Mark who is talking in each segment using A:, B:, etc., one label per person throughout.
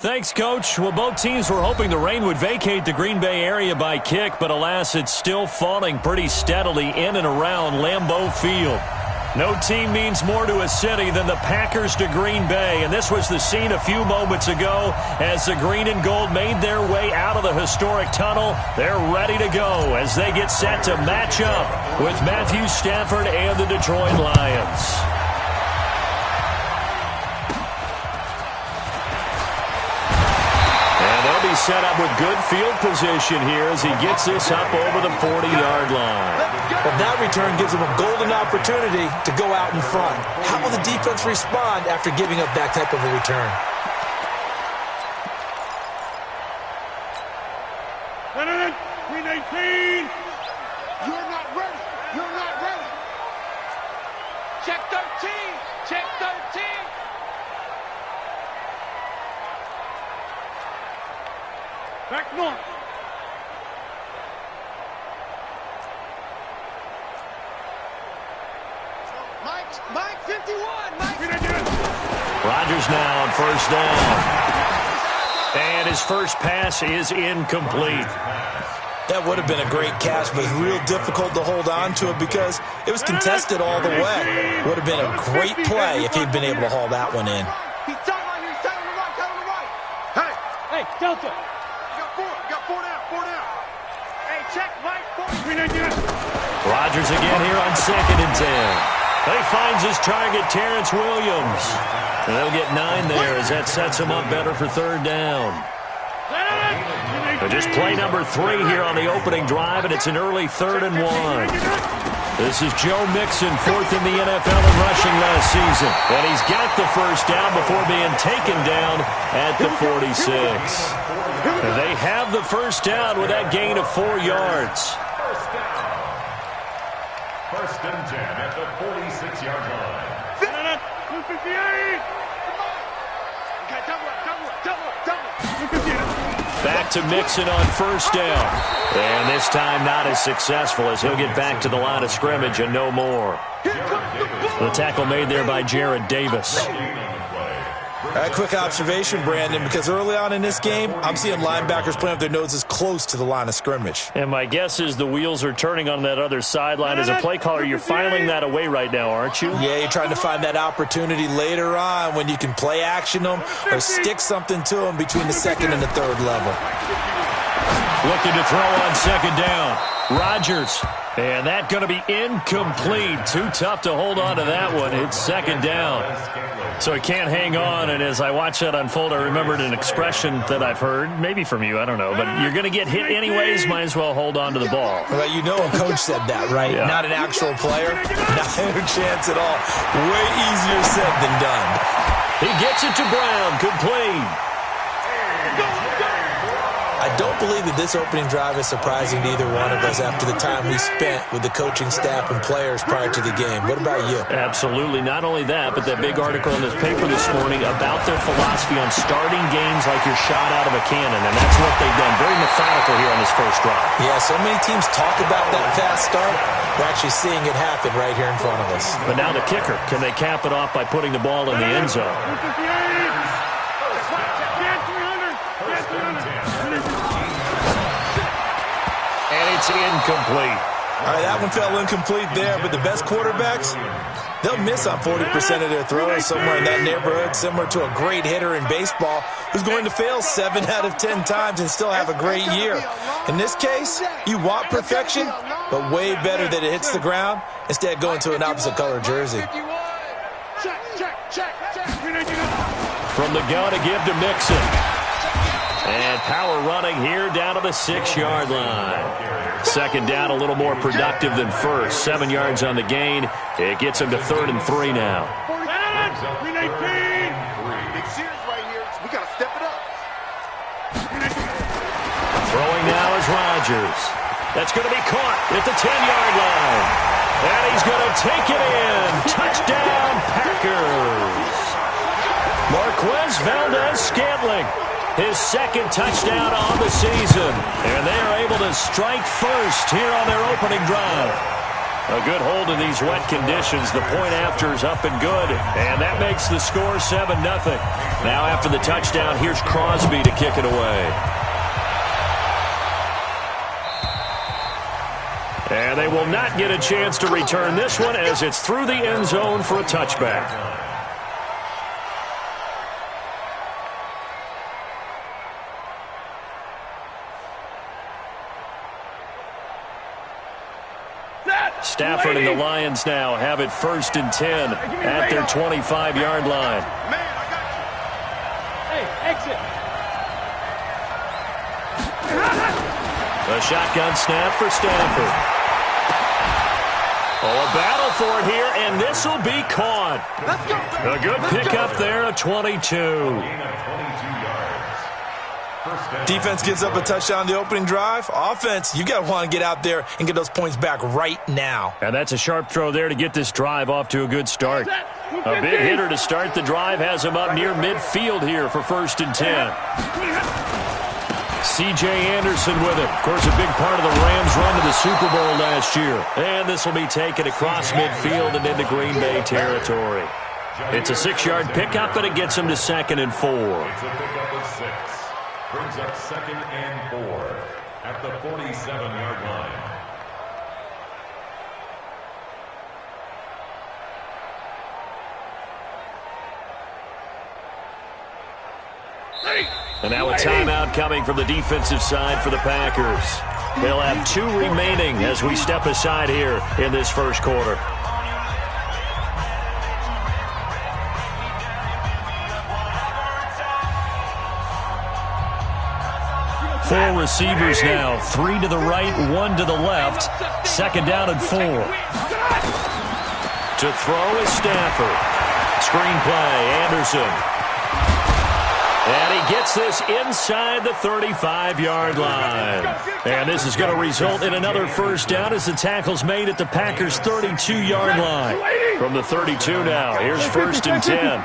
A: Thanks, Coach. Well, both teams were hoping the rain would vacate the Green Bay area by kick, but alas, it's still falling pretty steadily in and around Lambeau Field. No team means more to a city than the Packers to Green Bay, and this was the scene a few moments ago as the green and gold made their way out of the historic tunnel. They're ready to go as they get set to match up with Matthew Stafford and the Detroit Lions. Set up with good field position here as he gets this up over the 40-yard line.
B: Well, that return gives him a golden opportunity to go out in front. How will the defense respond after giving up that type of a return?
C: Green 18. You're not ready. You're not ready. Check 13. Check 13. Back north. Mike 51.
A: Rodgers now on first down. And his first pass is incomplete.
B: That would have been a great catch, but real difficult to hold on to it because it was contested all the way. Would have been a great play if he'd been able to haul that one in.
C: He's tight right here. He's tight on the right. Tight on the right. Hey, Delta. Four down. Hey, check, Mike.
A: Rodgers again here on 2nd and 10. He finds his target, Terrence Williams. And they'll get 9 there as that sets him up better for 3rd down. Just play number 3 here on the opening drive, and it's an early 3rd and 1. This is Joe Mixon, 4th in the NFL in rushing last season. And he's got the first down before being taken down at the 46. And they have the first down with that gain of 4 yards.
D: First and 10 at the 46-yard line.
C: 258. Okay, double up.
A: Back to Mixon on first down. And this time not as successful as he'll get back to the line of scrimmage and no more. The tackle made there by Jared Davis.
B: A quick observation, Brandon, because early on in this game, I'm seeing linebackers playing with their noses close to the line of scrimmage.
A: And my guess is the wheels are turning on that other sideline. As a play caller, you're filing that away right now, aren't you?
B: Yeah, you're trying to find that opportunity later on when you can play action them or stick something to them between the 2nd and the 3rd level.
A: Looking to throw on 2nd down. Rodgers. And that going to be incomplete. Too tough to hold on to that one. It's 2nd down. So he can't hang on, and as I watch that unfold, I remembered an expression that I've heard, maybe from you, I don't know, but you're going to get hit anyways, might as well hold on to the ball.
B: Well, you know a coach said that, right?
A: Yeah.
B: Not an actual player. Not a chance at all. Way easier said than done.
A: He gets it to Brown, complete.
B: I don't believe that this opening drive is surprising to either one of us after the time we spent with the coaching staff and players prior to the game. What about you?
A: Absolutely. Not only that, but that big article in this paper this morning about their philosophy on starting games like you're shot out of a cannon, and that's what they've done. Very methodical here on this first drive.
B: Yeah, so many teams talk about that fast start. We're actually seeing it happen right here in front of us.
A: But now the kicker. Can they cap it off by putting the ball in the end zone? And it's incomplete.
B: All right, that one fell incomplete there, but the best quarterbacks, they'll miss on 40% of their throws, somewhere in that neighborhood, similar to a great hitter in baseball who's going to fail 7 out of 10 times and still have a great year. In this case, you want perfection, but way better that it hits the ground instead of going to an opposite color jersey.
A: From the gun to give to Mixon. And power running here down to the 6-yard line. 2nd down, a little more productive than first. 7 yards on the gain. It gets him to 3rd and 3 now. Throwing now is Rodgers. That's going to be caught at the 10-yard line. And he's going to take it in. Touchdown, Packers. Marquez Valdez-Scantling. His 2nd touchdown on the season. And they are able to strike first here on their opening drive. A good hold in these wet conditions. The point after is up and good. And that makes the score 7-0. Now after the touchdown, here's Crosby to kick it away. And they will not get a chance to return this one as it's through the end zone for a touchback. Stafford and the Lions now have it 1st and 10 at their 25-yard line.
C: Man, I got you. Hey, exit.
A: A shotgun snap for Stafford. Oh, a battle for it here, and this will be caught.
C: Let's go.
A: A good pickup there, a 22.
B: Defense gives up a touchdown the opening drive. Offense, you got to want to get out there and get those points back right now.
A: And that's a sharp throw there to get this drive off to a good start. A big hitter to start the drive has him up near midfield here for 1st and 10. C.J. Anderson with it. Of course, a big part of the Rams' run to the Super Bowl last year. And this will be taken across midfield and into Green Bay territory. It's a 6-yard pickup, but it gets him to 2nd and 4.
D: It's a pickup of 6. Brings up 2nd and 4 at the 47-yard line.
A: And now a timeout coming from the defensive side for the Packers. They'll have 2 remaining as we step aside here in this first quarter. 4 receivers now, 3 to the right, 1 to the left. 2nd down and 4. To throw is Stafford. Screenplay, Anderson. And he gets this inside the 35-yard line. And this is going to result in another 1st down as the tackle's made at the Packers' 32-yard line. From the 32 now, here's 1st and 10.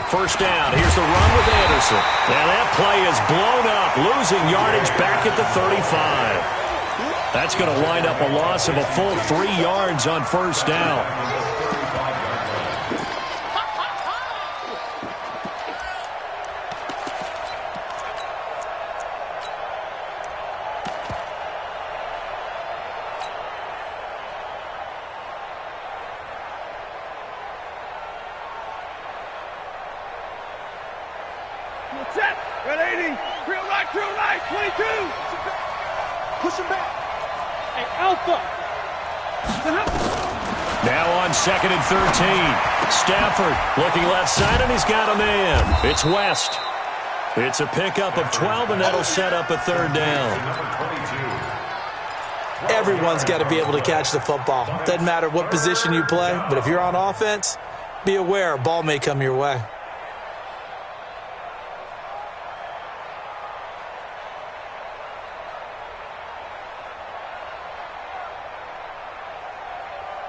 A: 1st down. Here's the run with Anderson. And that play is blown up, losing yardage back at the 35. That's going to wind up a loss of a full 3 yards on 1st down.
C: Set. Red 80. Real right, 22. Push him back. Hey, Alpha.
A: Now on 2nd and 13. Stafford looking left side, and he's got a man. It's West. It's a pickup of 12, and that'll set up a 3rd down.
B: Everyone's got to be able to catch the football. Doesn't matter what position you play, but if you're on offense, be aware a ball may come your way.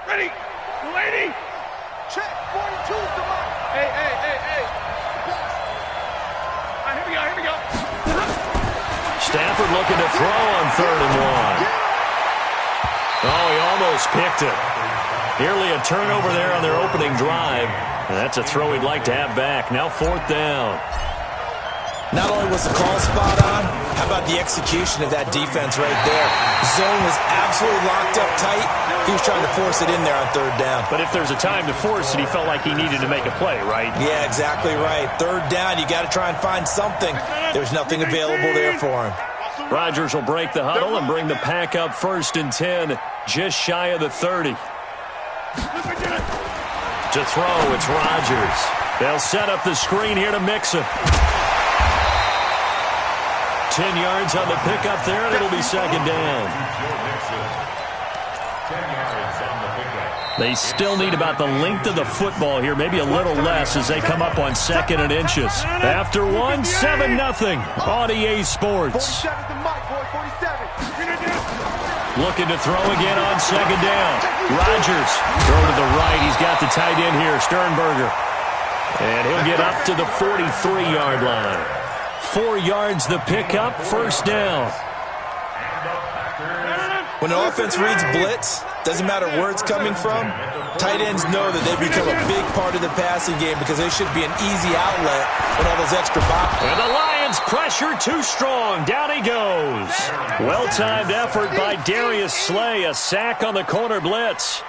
C: Ready. Lady. Check. 42's the mark. Hey. All right, here we go.
A: Stafford looking to throw on 3rd and 1. Oh, he almost picked it. Nearly a turnover there on their opening drive. And that's a throw he'd like to have back. Now 4th down.
B: Not only was the call spot on, how about the execution of that defense right there? Zone was absolutely locked up tight. He was trying to force it in there on 3rd down.
A: But if there's a time to force it, he felt like he needed to make a play, right?
B: Yeah, exactly right. 3rd down, you got to try and find something. There's nothing available there for him.
A: Rodgers will break the huddle and bring the pack up 1st and 10, just shy of the 30. To throw, it's Rodgers. They'll set up the screen here to Mixon. 10 yards on the pickup there, and it'll be 2nd down. They still need about the length of the football here, maybe a little less as they come up on 2nd and inches. After 1, 7-0 on EA Sports. Looking to throw again on 2nd down. Rodgers, throw to the right. He's got the tight end here, Sternberger. And he'll get up to the 43-yard line. 4 yards the pickup, 1st down.
B: When an offense reads blitz, doesn't matter where it's coming from, tight ends know that they become a big part of the passing game because they should be an easy outlet with all those extra boxes.
A: And the Lions pressure too strong. Down he goes. Well-timed effort by Darius Slay. A sack on the corner blitz.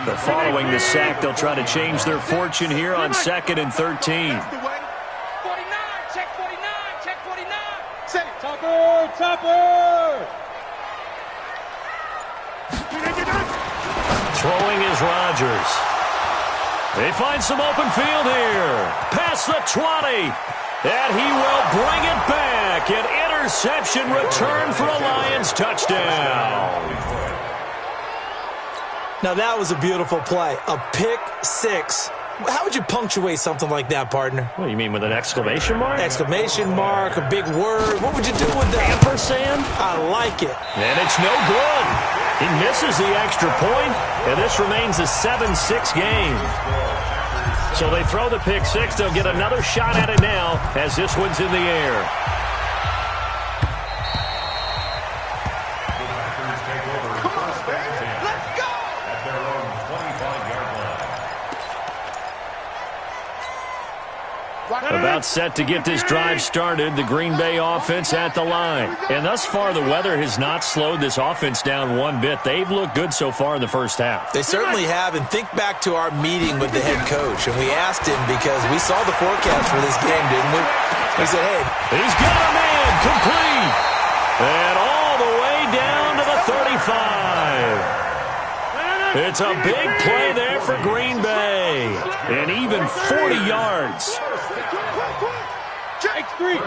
A: But following the sack, they'll try to change their fortune here on 2nd and 13.
C: 49, check 49, check 49. Set it. Topper, topper.
A: Throwing is Rodgers. They find some open field here. Past the 20. And he will bring it back. An interception return for a Lions touchdown.
B: Now that was a beautiful play. A pick six. How would you punctuate something like that, partner?
A: What do you mean, with an exclamation mark?
B: Exclamation mark, a big word. What would you do with that?
A: Ampersand?
B: I like it.
A: And it's no good. He misses the extra point, and this remains a 7-6 game. So they throw the pick six. They'll get another shot at it now as this one's in the air. About set to get this drive started, the Green Bay offense at the line. And thus far, the weather has not slowed this offense down one bit. They've looked good so far in the first half.
B: They certainly have, and think back to our meeting with the head coach, and we asked him because we saw the forecast for this game, didn't we? We said, hey.
A: He's got a man, complete. And all the way down to the 35. It's a big play there for Green Bay. And even 40 yards.
C: X3,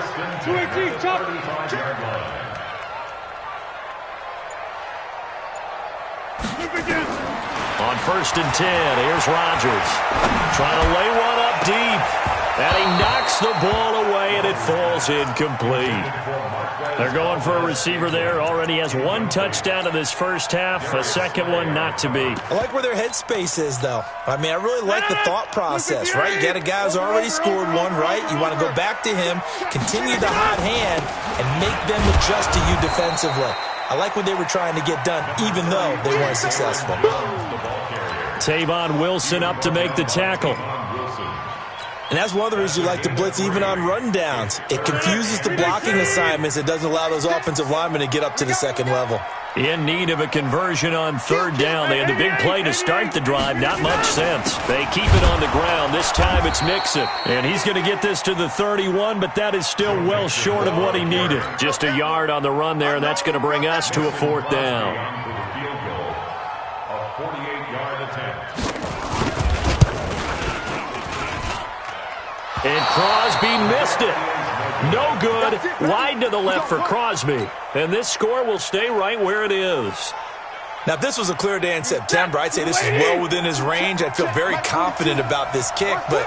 C: 218, chop.
A: On 1st and 10, here's Rodgers. Trying to lay one up deep. And he knocks the ball away, and it falls incomplete. They're going for a receiver there. Already has one touchdown in this first half. A second one not to be.
B: I like where their headspace is, though. I mean, I really like the thought process, right? You got a guy who's already scored one, right? You want to go back to him, continue the hot hand, and make them adjust to you defensively. I like what they were trying to get done, even though they weren't successful.
A: Tavon Wilson up to make the tackle.
B: And that's one of the reasons you like to blitz even on rundowns. It confuses the blocking assignments. It doesn't allow those offensive linemen to get up to the second level.
A: In need of a conversion on 3rd down. They had the big play to start the drive. Not much sense. They keep it on the ground. This time it's Mixon. And he's going to get this to the 31, but that is still well short of what he needed. Just a yard on the run there, and that's going to bring us to a 4th down.
D: A 48-yard attempt.
A: And Crosby missed it. No good. Wide to the left for Crosby. And this score will stay right where it is.
B: Now, if this was a clear day in September, I'd say this is well within his range. I'd feel very confident about this kick, but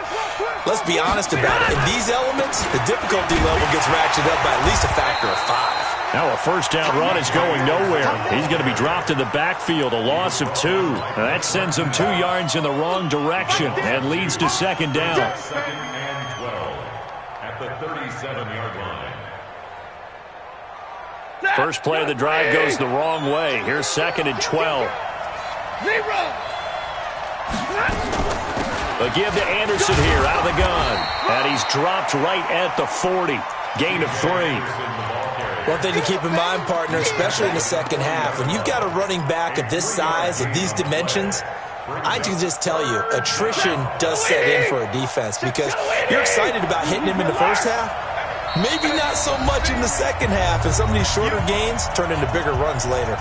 B: let's be honest about it. In these elements, the difficulty level gets ratcheted up by at least a factor of 5.
A: Now a 1st down run is going nowhere. He's going to be dropped in the backfield, a loss of 2. Now that sends him 2 yards in the wrong direction and leads to 2nd down.
D: 2nd and 12 at the 37-yard line.
A: First play of the drive goes the wrong way. Here's 2nd and 12. A give to Anderson here out of the gun. And he's dropped right at the 40. Gain of 3.
B: One thing to keep in mind, partner, especially in the second half, when you've got a running back of this size, of these dimensions, I can just tell you, attrition does set in for a defense because you're excited about hitting him in the first half. Maybe not so much in the second half, and some of these shorter gains turn into bigger runs later.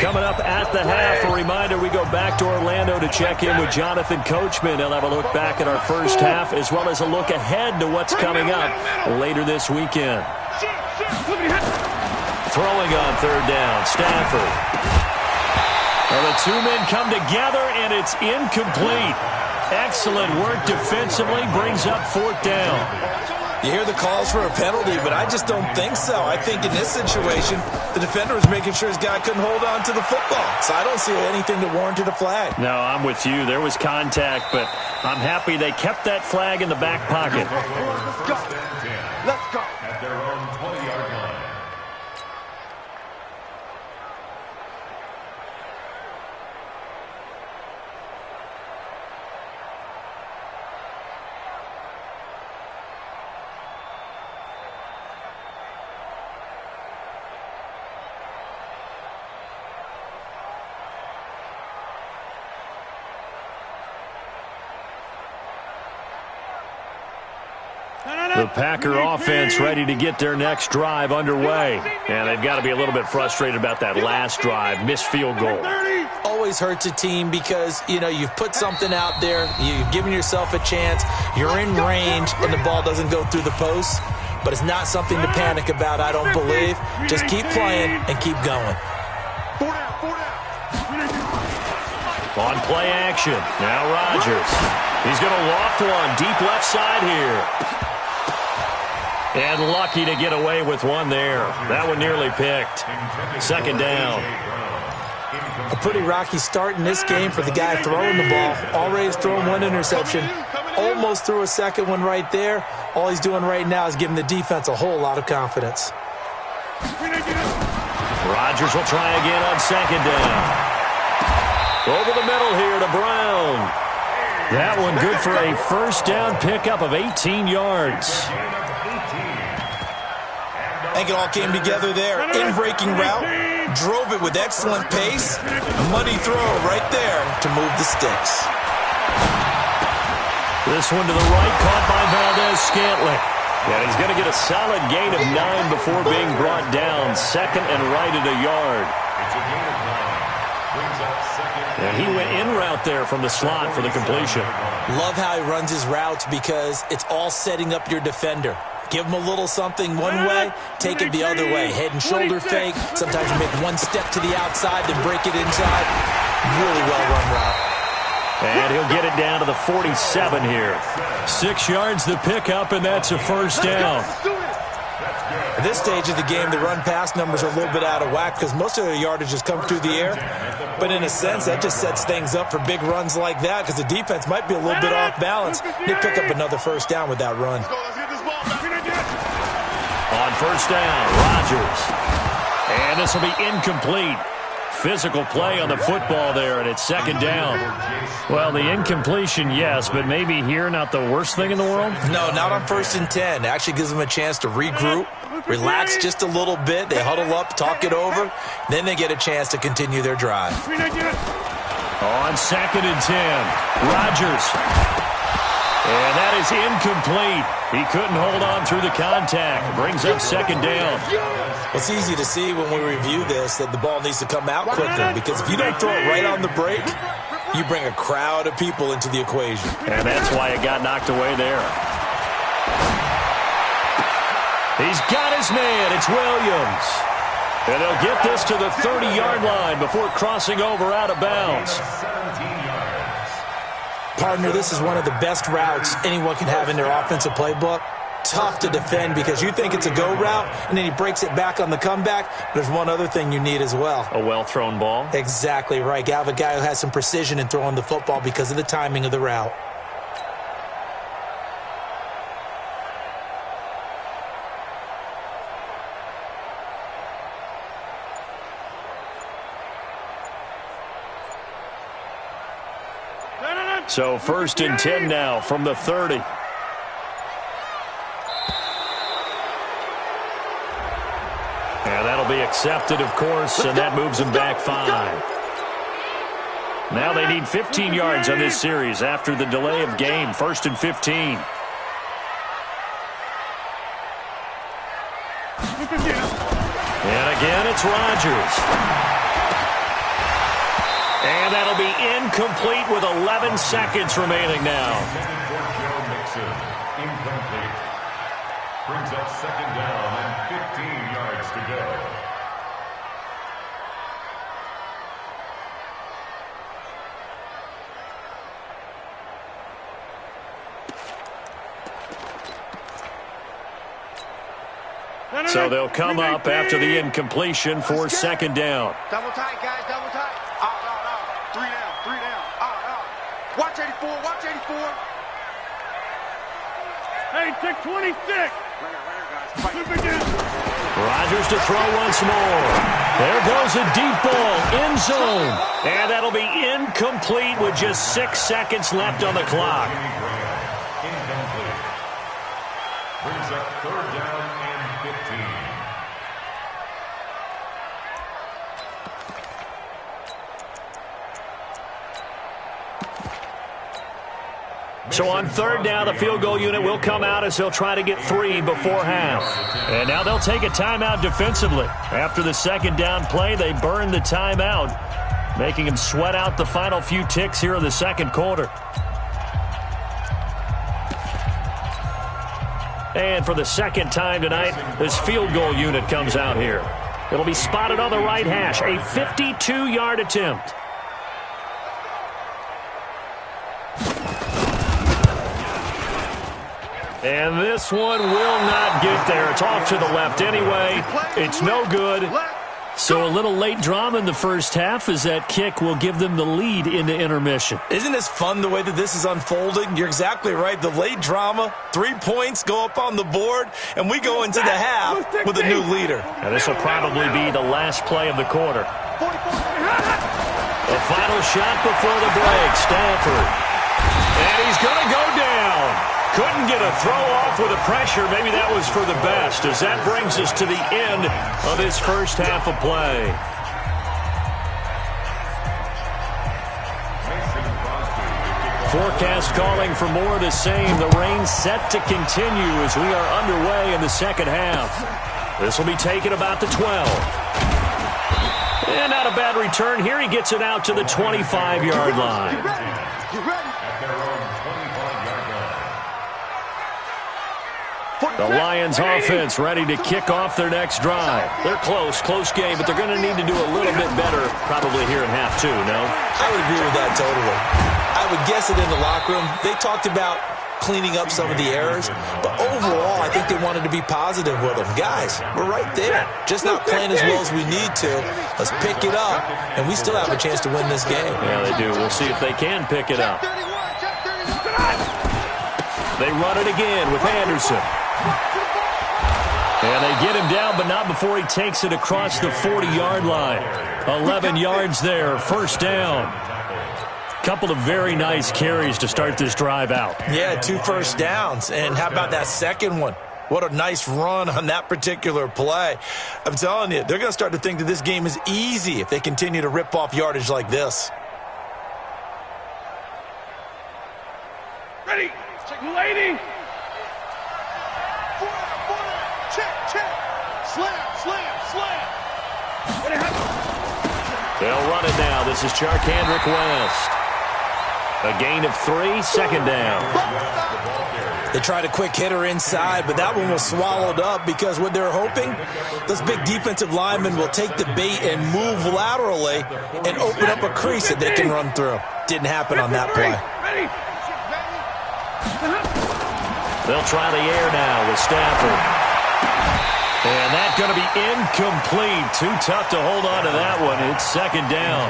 A: Coming up at the half, a reminder, we go back to Orlando to check in with Jonathan Coachman. He'll have a look back at our first half as well as a look ahead to what's coming up later this weekend. Throwing on 3rd down, Stafford. Well, the 2 men come together, and it's incomplete. Excellent work defensively, brings up 4th down.
B: You hear the calls for a penalty, but I just don't think so. I think in this situation, the defender was making sure his guy couldn't hold on to the football. So I don't see anything that warranted a flag.
A: No, I'm with you. There was contact, but I'm happy they kept that flag in the back pocket.
C: Let's go.
D: At their own 20-yard line.
A: The Packer offense ready to get their next drive underway. And they've got to be a little bit frustrated about that last drive, missed field goal.
B: Always hurts a team because, you know, you've put something out there, you've given yourself a chance, you're in range, and the ball doesn't go through the post. But it's not something to panic about, I don't believe. Just keep playing and keep going.
A: On play action, now Rodgers. He's going to loft one deep left side here. And lucky to get away with one there. That one nearly picked. Second down.
B: A pretty rocky start in this game for the guy throwing the ball. Already thrown one interception. Almost threw a second one right there. All he's doing right now is giving the defense a whole lot of confidence.
A: Rodgers will try again on second down. Over the middle here to Brown. That one good for a first down pickup of 18 yards.
B: I think it all came together there. In-breaking route. Drove it with excellent pace. Money throw right there to move the sticks.
A: This one to the right, caught by Valdez-Scantling. And he's going to get a solid gain of 9 before being brought down. Second and right at a yard.
D: It's a gain of 9. Brings up second.
A: And he went in route there from the slot for the completion.
B: Love how he runs his routes because it's all setting up your defender. Give him a little something one way, take it the other way. Head and shoulder fake. Sometimes you make one step to the outside, then break it inside. Really well-run route.
A: And he'll get it down to the 47 here. 6 yards the pickup, and that's a first down.
B: At this stage of the game, the run-pass numbers are a little bit out of whack because most of their yardage has come through the air. But in a sense, that just sets things up for big runs like that because the defense might be a little bit off balance. They pick up another first down with that run.
A: On first down, Rodgers. And this will be incomplete. Physical play on the football there, and it's second down. Well, the incompletion, yes, but maybe here not the worst thing in the world?
B: No, not on 1st and 10. It actually gives them a chance to regroup, relax just a little bit. They huddle up, talk it over. Then they get a chance to continue their drive.
A: On 2nd and 10, Rodgers. And that is incomplete. He couldn't hold on through the contact. Brings up second down.
B: It's easy to see when we review this that the ball needs to come out quicker because if you don't throw it right on the break, you bring a crowd of people into the equation.
A: And that's why it got knocked away there. He's got his man. It's Williams. And they'll get this to the 30-yard line before crossing over out of bounds.
B: Partner, this is one of the best routes anyone can have in their offensive playbook. Tough to defend because you think it's a go route, and then he breaks it back on the comeback. There's one other thing you need as well.
A: A well-thrown ball?
B: Exactly right. You have a guy who has some precision in throwing the football because of the timing of the route.
A: So 1st and 10 now from the 30. And that'll be accepted, of course, and that moves them back 5. Now they need 15 yards on this series after the delay of game. 1st and 15. And again, it's Rodgers. And that'll be incomplete with 11 seconds remaining now.
D: Incomplete. Brings up second down and 15 yards to go.
A: So they'll come up after the incompletion for second down.
C: Double tight, guys, double tight. Three down. Watch 84, watch 84. Hey, take 26.
A: Rodgers to throw once more. There goes a deep ball, end zone. And that'll be incomplete with just 6 seconds left on the clock.
D: Incomplete. Brings up third down and 15.
A: So on third down, the field goal unit will come out as they'll try to get 3 before half. And now they'll take a timeout defensively. After the second down play, they burn the timeout, making them sweat out the final few ticks here in the second quarter. And for the second time tonight, this field goal unit comes out here. It'll be spotted on the right hash, a 52-yard attempt. And this one will not get there. It's off to the left anyway. It's no good. So a little late drama in the first half as that kick will give them the lead into intermission.
B: Isn't this fun the way that this is unfolding? You're exactly right. The late drama, 3 points go up on the board, and we go into the half with a new leader.
A: And this will probably be the last play of the quarter. The final shot before the break, Stafford. And he's going to go down. Couldn't get a throw off with the pressure. Maybe that was for the best, as that brings us to the end of this first half of play. Forecast calling for more of the same. The rain set to continue as we are underway in the second half. This will be taken about the 12. And not a bad return here. He gets it out to the 25-yard line. The Lions offense ready to kick off their next drive. They're close game, but they're going to need to do a little bit better probably here in half two, no?
B: I would agree with that totally. I would guess it in the locker room. They talked about cleaning up some of the errors, but overall, I think they wanted to be positive with them. Guys, we're right there. Just not playing as well as we need to. Let's pick it up, and we still have a chance to win this game.
A: Yeah, they do. We'll see if they can pick it up. They run it again with Anderson. And they get him down, but not before he takes it across the 40-yard line. 11 yards there, first down. Couple of very nice carries to start this drive out.
B: Yeah, 2 first downs. And how about that second one? What a nice run on that particular play. I'm telling you, they're going to start to think that this game is easy if they continue to rip off yardage like this.
C: Ready, lady. Check. Slam.
A: They'll run it now. This is Charkandrick West. A gain of 3, second down.
B: They tried a quick hitter inside, but that one was swallowed up because what they're hoping, those big defensive linemen will take the bait and move laterally and open up a crease that they can run through. Didn't happen on that play.
A: They'll try the air now with Stafford. And that's going to be incomplete. Too tough to hold on to that one. It's second down.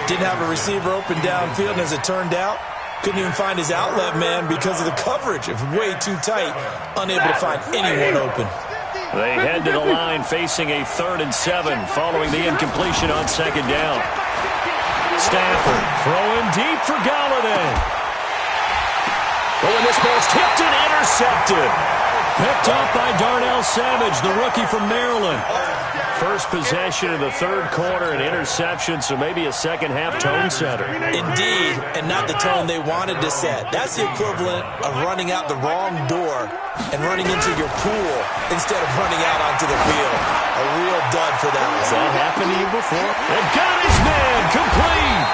B: Didn't have a receiver open downfield, and as it turned out, couldn't even find his outlet man because of the coverage. It was way too tight, unable to find anyone open.
A: They head to the line facing a 3rd and 7 following the incompletion on second down. Stafford throwing deep for Galladay. Oh, and this ball's tipped and intercepted. Picked up by Darnell Savage, the rookie from Maryland. First possession of the third quarter, an interception, so maybe a second-half tone setter.
B: Indeed, and not the tone they wanted to set. That's the equivalent of running out the wrong door and running into your pool instead of running out onto the field. A real dud for that one.
A: Has that happened to you before? And got his man, complete.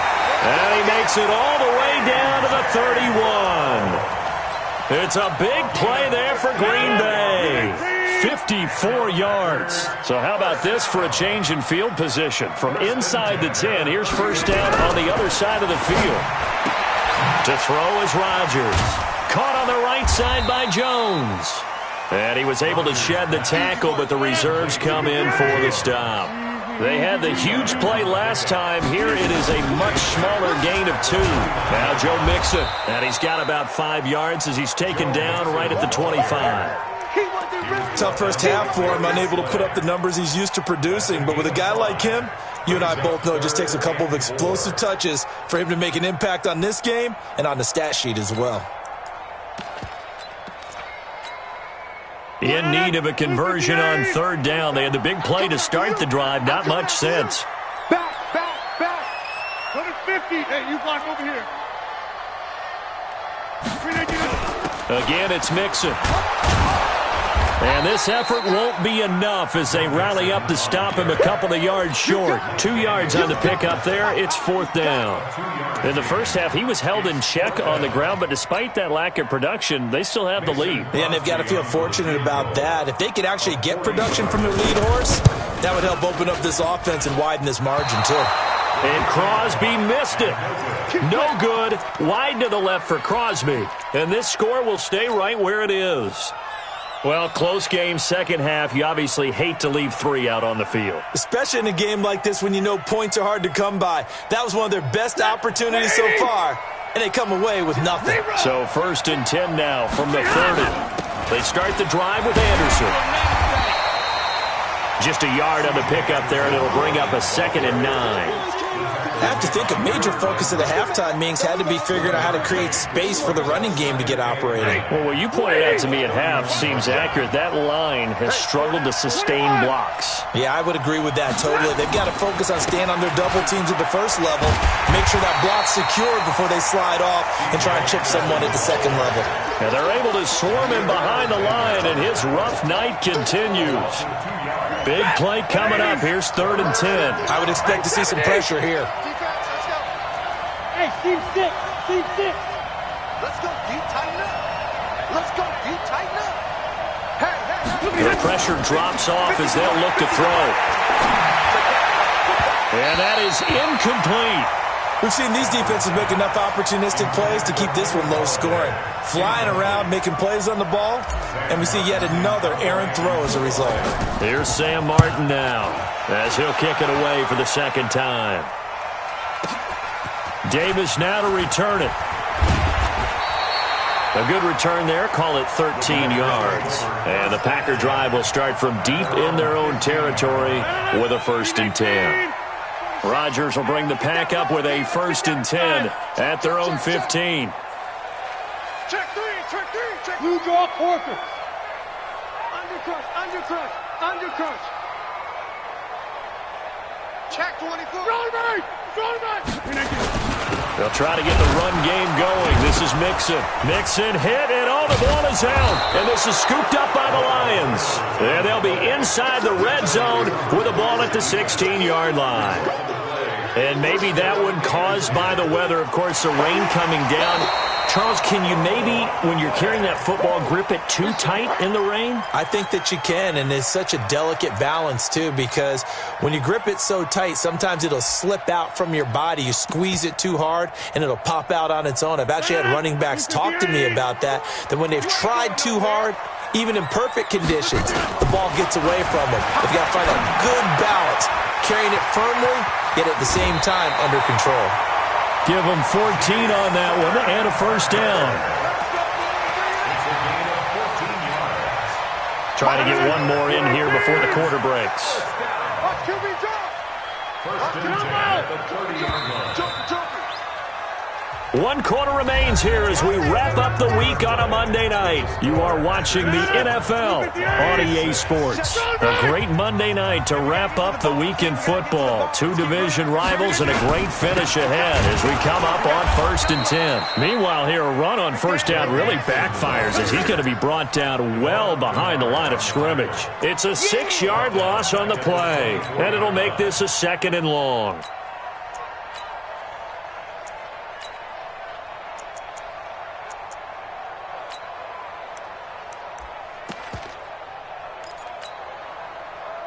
A: And he makes it all the way down to the 31. It's a big play there for Green Bay. 54 yards. So how about this for a change in field position? From inside the 10, here's first down on the other side of the field. To throw is Rodgers. Caught on the right side by Jones. And he was able to shed the tackle, but the reserves come in for the stop. They had the huge play last time. Here it is a much smaller gain of 2. Now Joe Mixon, and he's got about 5 yards as he's taken down right at the 25.
B: Tough first half for him, unable to put up the numbers he's used to producing. But with a guy like him, you and I both know it just takes a couple of explosive touches for him to make an impact on this game and on the stat sheet as well.
A: In need of a conversion on third down. They had the big play to start the drive. Not much sense.
C: Back. 150. Hey, you block over here.
A: Again, it's Mixon. And this effort won't be enough as they rally up to stop him a couple of yards short. 2 yards on the pickup there. It's 4th down. In the first half, he was held in check on the ground, but despite that lack of production, they still have the lead.
B: Yeah, and they've got to feel fortunate about that. If they could actually get production from their lead horse, that would help open up this offense and widen this margin, too.
A: And Crosby missed it. No good. Wide to the left for Crosby. And this score will stay right where it is. Well, close game, second half. You obviously hate to leave 3 out on the field.
B: Especially in a game like this when you know points are hard to come by. That was one of their best opportunities so far, and they come away with nothing.
A: So 1st and 10 now from the 30. They start the drive with Anderson. Just a yard on the pickup there, and it'll bring up a 2nd and 9.
B: I have to think a major focus of the halftime meetings had to be figuring out how to create space for the running game to get operating.
A: Well, what you pointed out to me at half seems accurate. That line has struggled to sustain blocks.
B: Yeah, I would agree with that totally. They've got to focus on staying on their double teams at the first level, make sure that block's secured before they slide off and try and chip someone at the second level.
A: Now they're able to swarm him behind the line, and his rough night continues. Big play coming up. Here's 3rd and 10.
B: I would expect to see some pressure here.
C: Hey, team 6. Team 6. Let's go, deep, tighten up. Let's go, deep, tighten up. Hey.
A: The pressure drops off as they'll look to throw. And that is incomplete.
B: We've seen these defenses make enough opportunistic plays to keep this one low scoring. Flying around, making plays on the ball, and we see yet another errant throw as a result.
A: Here's Sam Martin now as he'll kick it away for the 2nd time. Davis now to return it. A good return there. Call it 13 yards. And the Packer drive will start from deep in their own territory with a 1st and 10. Rodgers will bring the Pack up with a 1st and 10 at their own 15.
C: Check 3, check. Blue draw, Porter. Undercrush. Check 24.
A: They'll try to get the run game going. This is Mixon. Mixon hit, and the ball is out. And this is scooped up by the Lions. And they'll be inside the red zone with the ball at the 16-yard line. And maybe that one caused by the weather. Of course, the rain coming down. Charles, can you maybe, when you're carrying that football, grip it too tight in the rain?
B: I think that you can, and it's such a delicate balance, too, because when you grip it so tight, sometimes it'll slip out from your body. You squeeze it too hard, and it'll pop out on its own. I've actually had running backs talk to me about that when they've tried too hard, even in perfect conditions, the ball gets away from them. They've got to find a good balance, carrying it firmly, yet at the same time under control.
A: Give them 14 on that one and a 1st down. Try to get one more in here before the quarter breaks.
D: First and 10 at the 30-yard line.
A: 1 quarter remains here as we wrap up the week on a Monday night. You are watching the NFL on EA Sports. A great Monday night to wrap up the week in football. 2 division rivals and a great finish ahead as we come up on 1st and 10. Meanwhile, here a run on 1st down really backfires as he's going to be brought down well behind the line of scrimmage. It's a 6-yard loss on the play, and it'll make this a 2nd and long.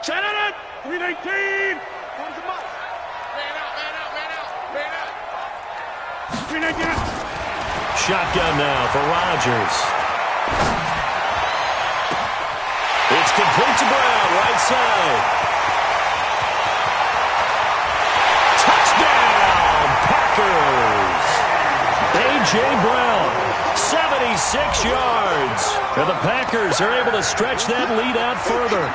C: Shut it! 319! Comes the bus. Man out. 319 out.
A: Shotgun now for Rodgers. It's complete to Brown, right side. Touchdown, Packers! A.J. Brown, 76 yards. And the Packers are able to stretch that lead out further.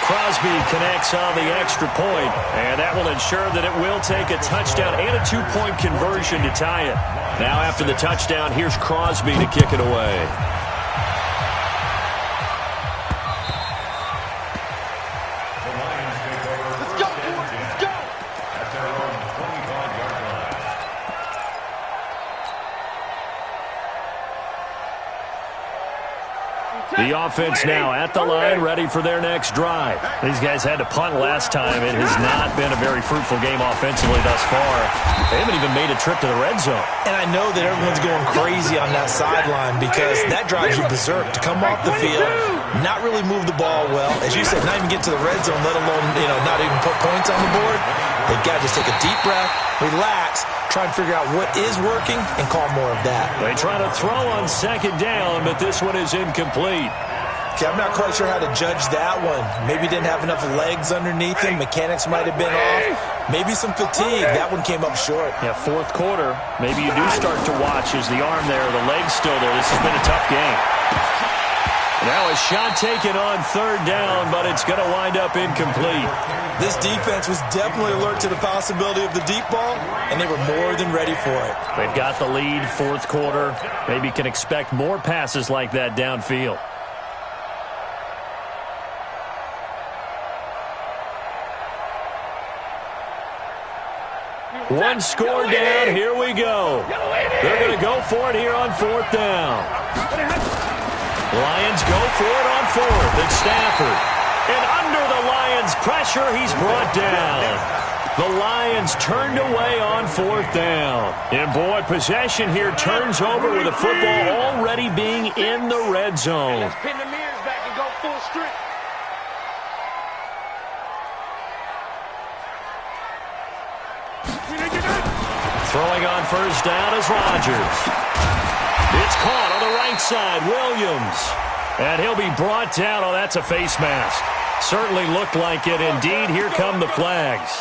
A: Crosby connects on the extra point, and that will ensure that it will take a touchdown and a 2-point conversion to tie it. Now after the touchdown, here's Crosby to kick it away.
D: The Lions take over. Let's go. At their own
A: The offense now at the line, ready for their next drive. These guys had to punt last time. It has not been a very fruitful game offensively thus far. They haven't even made a trip to the red zone.
B: And I know that everyone's going crazy on that sideline because that drives you berserk to come off the field, not really move the ball well. As you said, not even get to the red zone, let alone, not even put points on the board. They've got to just take a deep breath, relax, try and figure out what is working, and call more of that.
A: They try to throw on second down, but this one is incomplete.
B: Okay, I'm not quite sure how to judge that one. Maybe didn't have enough legs underneath him. Mechanics might have been off. Maybe some fatigue. That one came up short.
A: Yeah, fourth quarter. Maybe you do start to watch as the arm there, the leg's still there. This has been a tough game. Now a shot taken on third down, but it's going to wind up incomplete.
B: This defense was definitely alert to the possibility of the deep ball, and they were more than ready for it.
A: They've got the lead, fourth quarter. Maybe can expect more passes like that downfield. One score down. Here we go. They're going to go for it here on fourth down. Lions go for it on fourth. It's Stafford. And under the Lions' pressure, he's brought down. The Lions turned away on fourth down. And, boy, possession here turns over with the football already being in the red zone.
C: Let's pin the mirrors back and go full strength.
A: Throwing on first down is Rodgers. It's caught on the right side, Williams. And he'll be brought down. Oh, that's a face mask. Certainly looked like it. Indeed, here come the flags.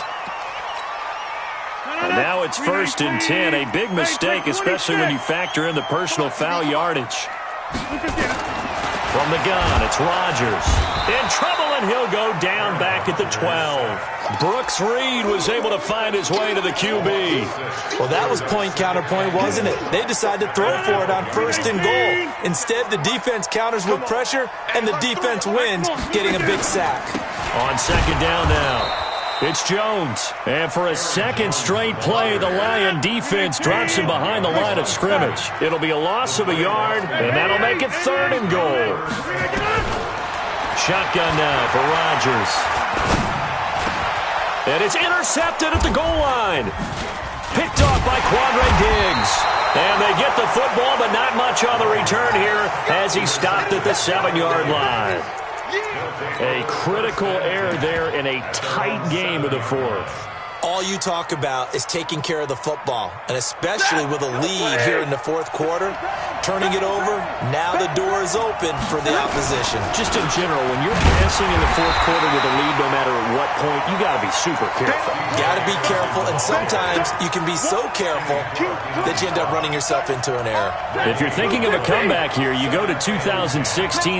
A: And now it's 1st and 10. A big mistake, especially when you factor in the personal foul yardage. From the gun, it's Rodgers. In trouble, and he'll go down back at the 12. Brooks Reed was able to find his way to the QB.
B: Well, that was point counterpoint, wasn't it? They decided to throw for it on 1st and goal. Instead, the defense counters with pressure, and the defense wins, getting a big sack.
A: On second down now. It's Jones. And for a second straight play, the Lion defense drops him behind the line of scrimmage. It'll be a loss of a yard, and that'll make it 3rd and goal. Shotgun now for Rodgers. And it's intercepted at the goal line. Picked off by Quandre Diggs. And they get the football, but not much on the return here as he stopped at the 7-yard line. A critical error there in a tight game of the fourth.
B: All you talk about is taking care of the football, and especially with a lead here in the fourth quarter, turning it over, now the door is open for the opposition.
A: Just in general, when you're passing in the fourth quarter with a lead, no matter at what point, you got to be super careful.
B: Got to be careful, and sometimes you can be so careful that you end up running yourself into an error.
A: If you're thinking of a comeback here, you go to 2016.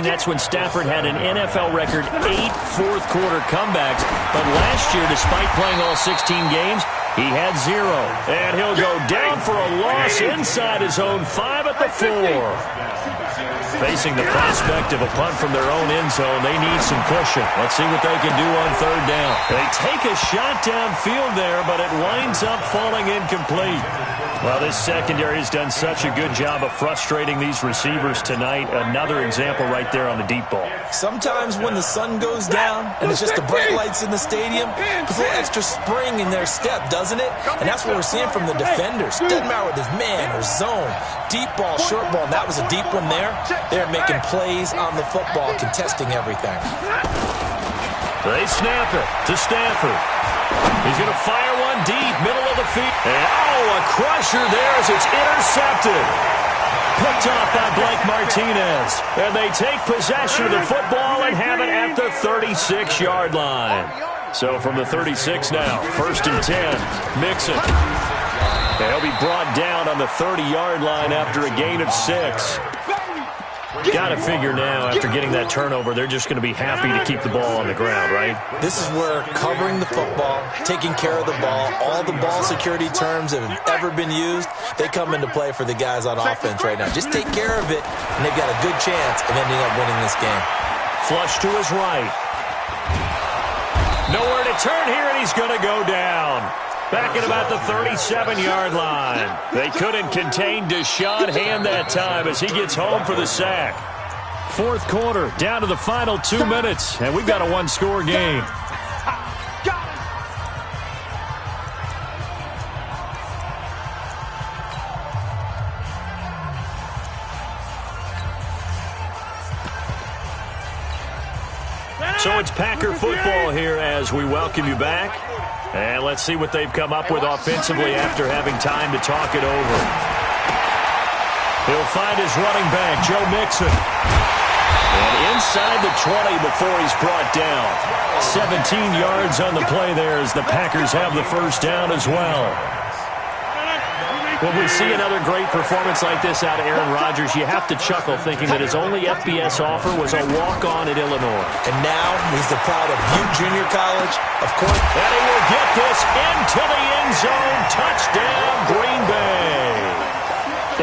A: That's when Stafford had an NFL record 8 fourth-quarter comebacks. But last year, despite playing all 16 games, he had 0. And he'll go down for a loss inside his own 5 at the 4. Facing the prospect of a punt from their own end zone, they need some cushion. Let's see what they can do on third down. They take a shot downfield there, but it winds up falling incomplete. Well, this secondary has done such a good job of frustrating these receivers tonight. Another example right there on the deep ball.
B: Sometimes when the sun goes down and it's just the bright lights in the stadium, there's a little extra spring in their step, doesn't it? And that's what we're seeing from the defenders. Doesn't matter whether it's man or zone, deep ball, short ball. That was a deep one there. They're making plays on the football, contesting everything.
A: They snap it to Stafford. He's going to fire one deep, middle of the field. And, a crusher there as it's intercepted. Picked off by Blake Martinez. And they take possession of the football and have it at the 36-yard line. So from the 36 now, 1st and 10, Mixon. They'll be brought down on the 30-yard line after a gain of 6. Got to figure now, after getting that turnover, they're just going to be happy to keep the ball on the ground, right?
B: This is where covering the football, taking care of the ball, all the ball security terms that have ever been used, they come into play for the guys on offense right now. Just take care of it, and they've got a good chance of ending up winning this game.
A: Flush to his right. Nowhere to turn here, and he's going to go down. Back at about the 37-yard line. They couldn't contain Deshaun Hand that time as he gets home for the sack. fourth quarter, down to the final 2 minutes, and we've got a one-score game. So it's Packer football here as we welcome you back. And let's see what they've come up with offensively after having time to talk it over. He'll find his running back, Joe Mixon. And inside the 20 before he's brought down. 17 yards on the play there as the Packers have the first down as well. When we see another great performance like this out of Aaron Rodgers, you have to chuckle thinking that his only FBS offer was a walk-on at Illinois.
B: And now he's the pride of Butte Junior College, of course.
A: And he will get this into the end zone. Touchdown, Green Bay.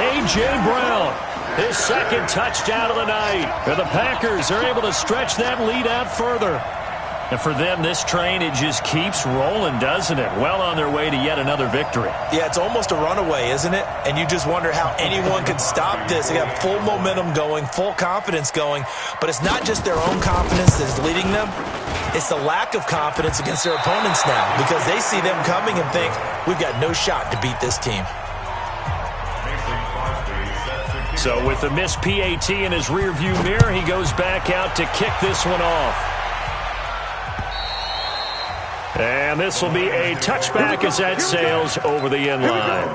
A: A.J. Brown, his second touchdown of the night. And the Packers are able to stretch that lead out further. And for them, this train, it just keeps rolling, doesn't it? Well on their way to yet another victory.
B: Yeah, it's almost a runaway, isn't it? And you just wonder how anyone could stop this. They got full momentum going, full confidence going. But it's not just their own confidence that's leading them. It's the lack of confidence against their opponents now because they see them coming and think, we've got no shot to beat this team.
A: So with the missed PAT in his rearview mirror, he goes back out to kick this one off. And this will be a touchback as that sails over the end line.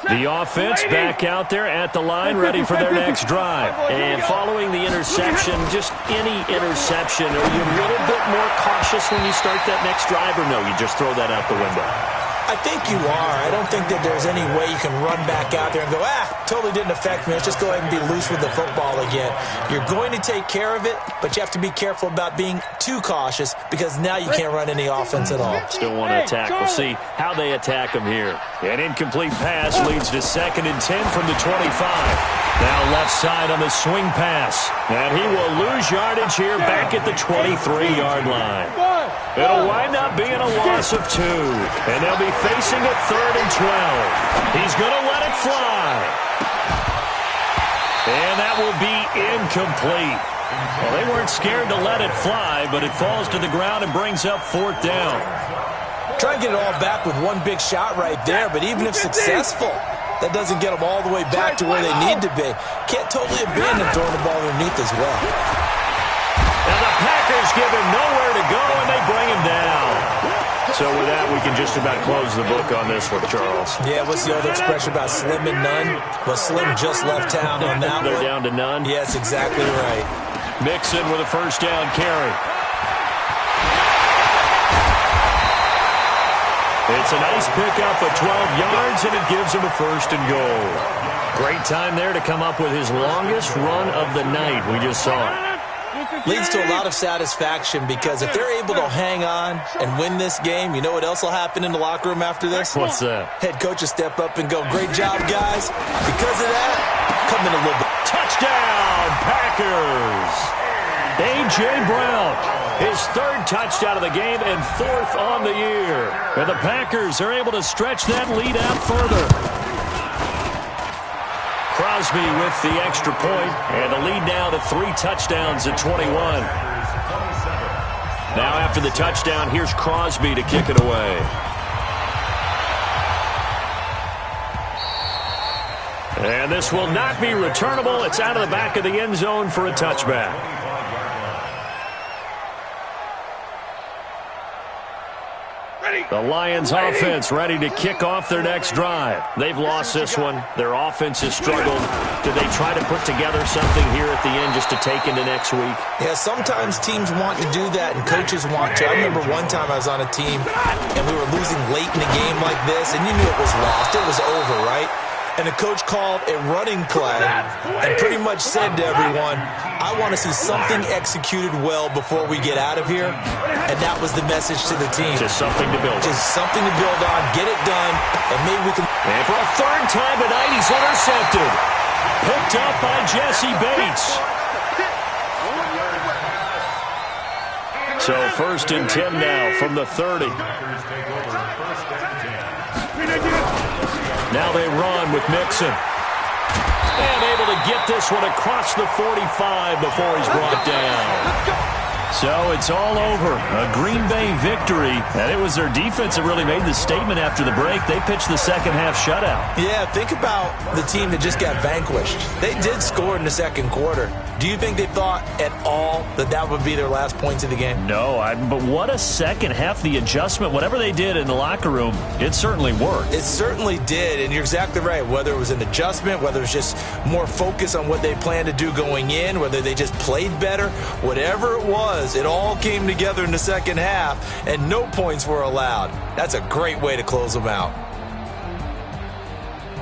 A: The offense back out there at the line, ready for their next drive. And following the interception, just any interception, are you a little bit more cautious when you start that next drive, or no, you just throw that out the window?
B: I think you are. I don't think that there's any way you can run back out there and go, totally didn't affect me. Let's just go ahead and be loose with the football again. You're going to take care of it, but you have to be careful about being too cautious because now you can't run any offense at all.
A: Still want to attack. We'll see how they attack him here. An incomplete pass leads to 2nd and 10 from the 25. Now left side on the swing pass. And he will lose yardage here back at the 23-yard line. It'll wind up being a loss of 2. And they'll be facing a 3rd and 12. He's going to let it fly. And that will be incomplete. Well, they weren't scared to let it fly, but it falls to the ground and brings up 4th down.
B: Try and get it all back with one big shot right there, but even if successful, that doesn't get them all the way back to where they need to be. Can't totally abandon throwing the ball underneath as well.
A: Now the Packers give him nowhere to go, and they bring him down. So with that, we can just about close the book on this one, Charles.
B: Yeah, what's the other expression about slim and none? Well, Slim just left town on that
A: They're
B: one.
A: down to none?
B: Yes, exactly right.
A: Mixon with a first down carry. It's a nice pickup of 12 yards, and it gives him a 1st and goal. Great time there to come up with his longest run of the night. We just saw it.
B: Leads to a lot of satisfaction because if they're able to hang on and win this game, you know what else will happen in the locker room after this?
A: What's that?
B: Head coach will step up and go, great job, guys. Because of that, come in a little bit.
A: Touchdown, Packers! A.J. Brown, his 3rd touchdown of the game and 4th on the year. And the Packers are able to stretch that lead out further. Crosby with the extra point, and the lead now to 3 touchdowns at 21. Now after the touchdown, here's Crosby to kick it away. And this will not be returnable. It's out of the back of the end zone for a touchback. The Lions offense ready to kick off their next drive. They've lost this one. Their offense has struggled. Do they try to put together something here at the end just to take into next week?
B: Yeah, sometimes teams want to do that and coaches want to. I remember one time I was on a team and we were losing late in a game like this and you knew it was lost. It was over, right? And the coach called a running play and pretty much said to everyone, I want to see something executed well before we get out of here. And that was the message to the team.
A: Just something to build on.
B: Just something to build on, get it done, and maybe we can...
A: And for a 3rd time tonight, he's intercepted. Picked up by Jesse Bates. So 1st and 10 now from the 30. Now they run with Mixon. And able to get this one across the 45 before he's brought down. So it's all over. A Green Bay victory. And it was their defense that really made the statement after the break. They pitched the second half shutout.
B: Yeah, think about the team that just got vanquished. They did score in the second quarter. Do you think they thought at all that that would be their last points of the game?
A: No, but what a second half. The adjustment, whatever they did in the locker room, it certainly worked.
B: It certainly did, and you're exactly right. Whether it was an adjustment, whether it was just more focus on what they planned to do going in, whether they just played better, whatever it was, it all came together in the second half, and no points were allowed. That's a great way to close them out.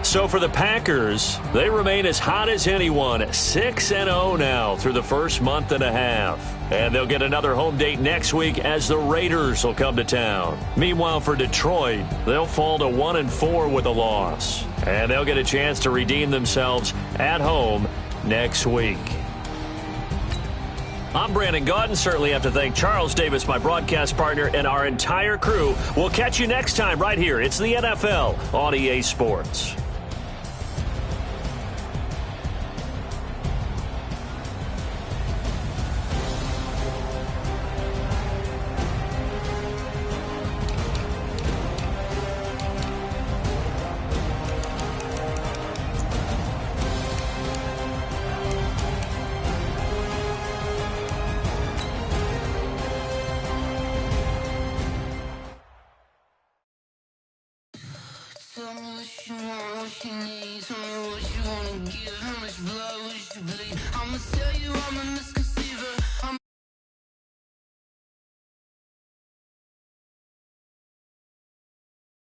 A: So for the Packers, they remain as hot as anyone, 6-0 now through the first month and a half. And they'll get another home date next week as the Raiders will come to town. Meanwhile, for Detroit, they'll fall to 1-4 with a loss. And they'll get a chance to redeem themselves at home next week. I'm Brandon Gaudin. Certainly have to thank Charles Davis, my broadcast partner, and our entire crew. We'll catch you next time right here. It's the NFL on EA Sports.
E: Tell me what you want, what you need, tell me what you